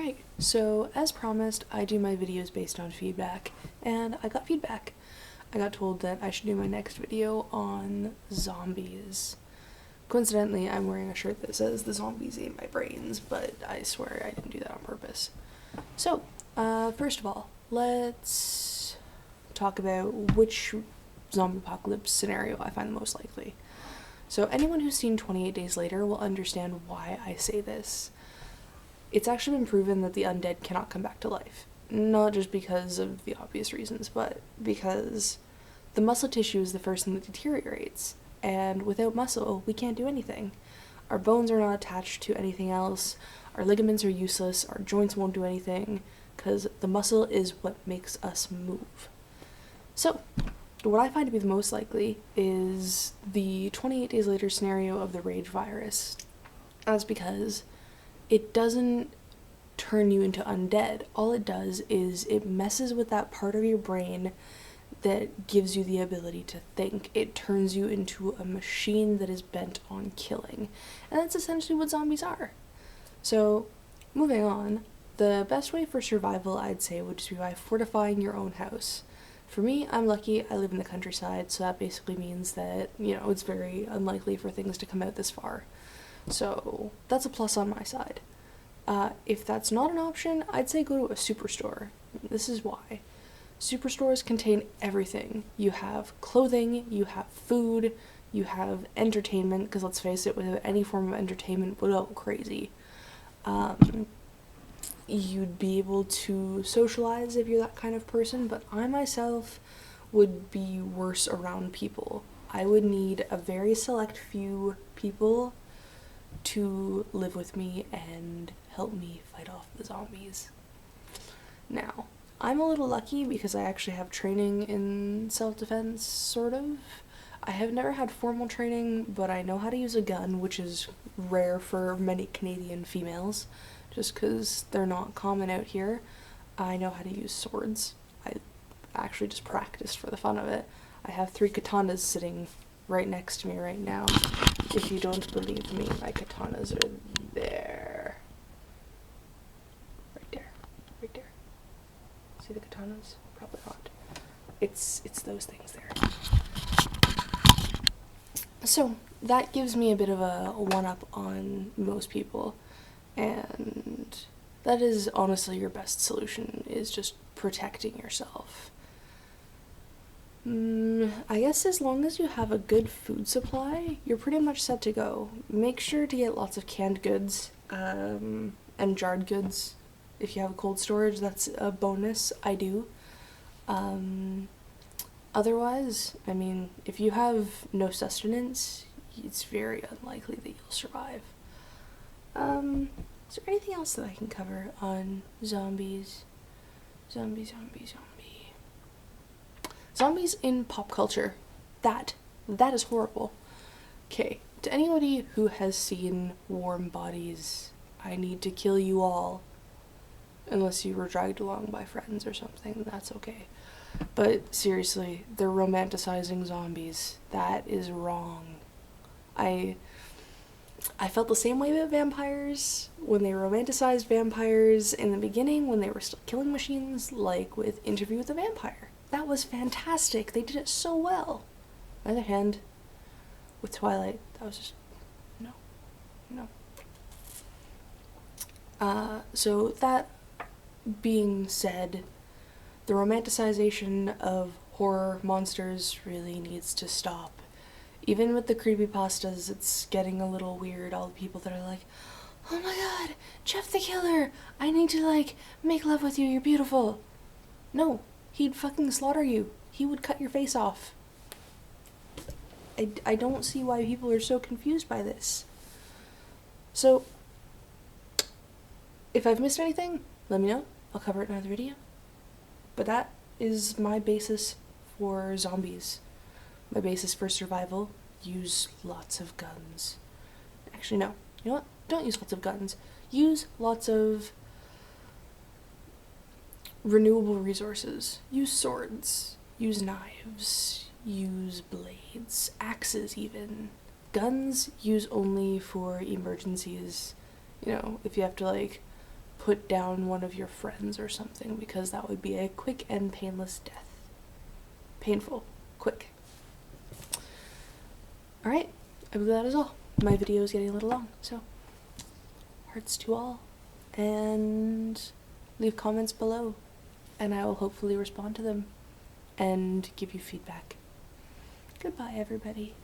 Alright, so as promised, I do my videos based on feedback, and I got feedback. I got told that I should do my next video on zombies. Coincidentally, I'm wearing a shirt that says "The zombies ate my brains," but I swear I didn't do that on purpose. So, first of all, let's talk about which zombie apocalypse scenario I find the most likely. So anyone who's seen 28 Days Later will understand why I say this. It's actually been proven that the undead cannot come back to life. Not just because of the obvious reasons, but because the muscle tissue is the first thing that deteriorates, and without muscle, we can't do anything. Our bones are not attached to anything else, our ligaments are useless, our joints won't do anything, because the muscle is what makes us move. So, what I find to be the most likely is the 28 Days Later scenario of the rage virus. That's because it doesn't turn you into undead. All it does is it messes with that part of your brain that gives you the ability to think. It turns you into a machine that is bent on killing. And that's essentially what zombies are. So, moving on, the best way for survival, I'd say, would just be by fortifying your own house. For me, I'm lucky, I live in the countryside, so that basically means that, it's very unlikely for things to come out this far. So that's a plus on my side. If that's not an option, I'd say go to a superstore. This is why. Superstores contain everything. You have clothing, you have food, you have entertainment, because let's face it, without any form of entertainment, we'll go crazy. You'd be able to socialize if you're that kind of person, but I myself would be worse around people. I would need a very select few people to live with me and help me fight off the zombies. Now, I'm a little lucky because I actually have training in self-defense, sort of. I have never had formal training, but I know how to use a gun, which is rare for many Canadian females, just because they're not common out here. I know how to use swords. I actually just practiced for the fun of it. I have 3 katanas sitting right next to me right now. If you don't believe me, my katanas are there. Right there. Right there. See the katanas? Probably not. It's those things there. So, that gives me a bit of a one-up on most people. And that is honestly your best solution, is just protecting yourself. I guess as long as you have a good food supply, you're pretty much set to go. Make sure to get lots of canned goods, and jarred goods. If you have cold storage, that's a bonus. I do. Otherwise, if you have no sustenance, it's very unlikely that you'll survive. Is there anything else that I can cover on zombies? Zombies in pop culture. That is horrible. Okay, to anybody who has seen Warm Bodies, I need to kill you all. Unless you were dragged along by friends or something, that's okay. But seriously, they're romanticizing zombies. That is wrong. I felt the same way about vampires when they romanticized vampires in the beginning when they were still killing machines, like with Interview with a Vampire. That was fantastic. They did it so well. On the other hand, with Twilight, that was just no. So that being said, the romanticization of horror monsters really needs to stop. Even with the creepypastas, it's getting a little weird. All the people that are like, "Oh my god, Jeff the Killer, I need to, make love with you, you're beautiful." No, he'd fucking slaughter you. He would cut your face off. I don't see why people are so confused by this. So, if I've missed anything, let me know. I'll cover it in another video. But that is my basis for zombies. My basis for survival: use lots of guns. Actually, no. You know what? Don't use lots of guns. Use lots of renewable resources. Use swords. Use knives. Use blades. Axes, even. Guns, use only for emergencies. If you have to, put down one of your friends or something, because that would be a quick and painless death. Painful. Quick. Alright, I believe that is all. My video is getting a little long, so hearts to all. And leave comments below, and I will hopefully respond to them and give you feedback. Goodbye, everybody.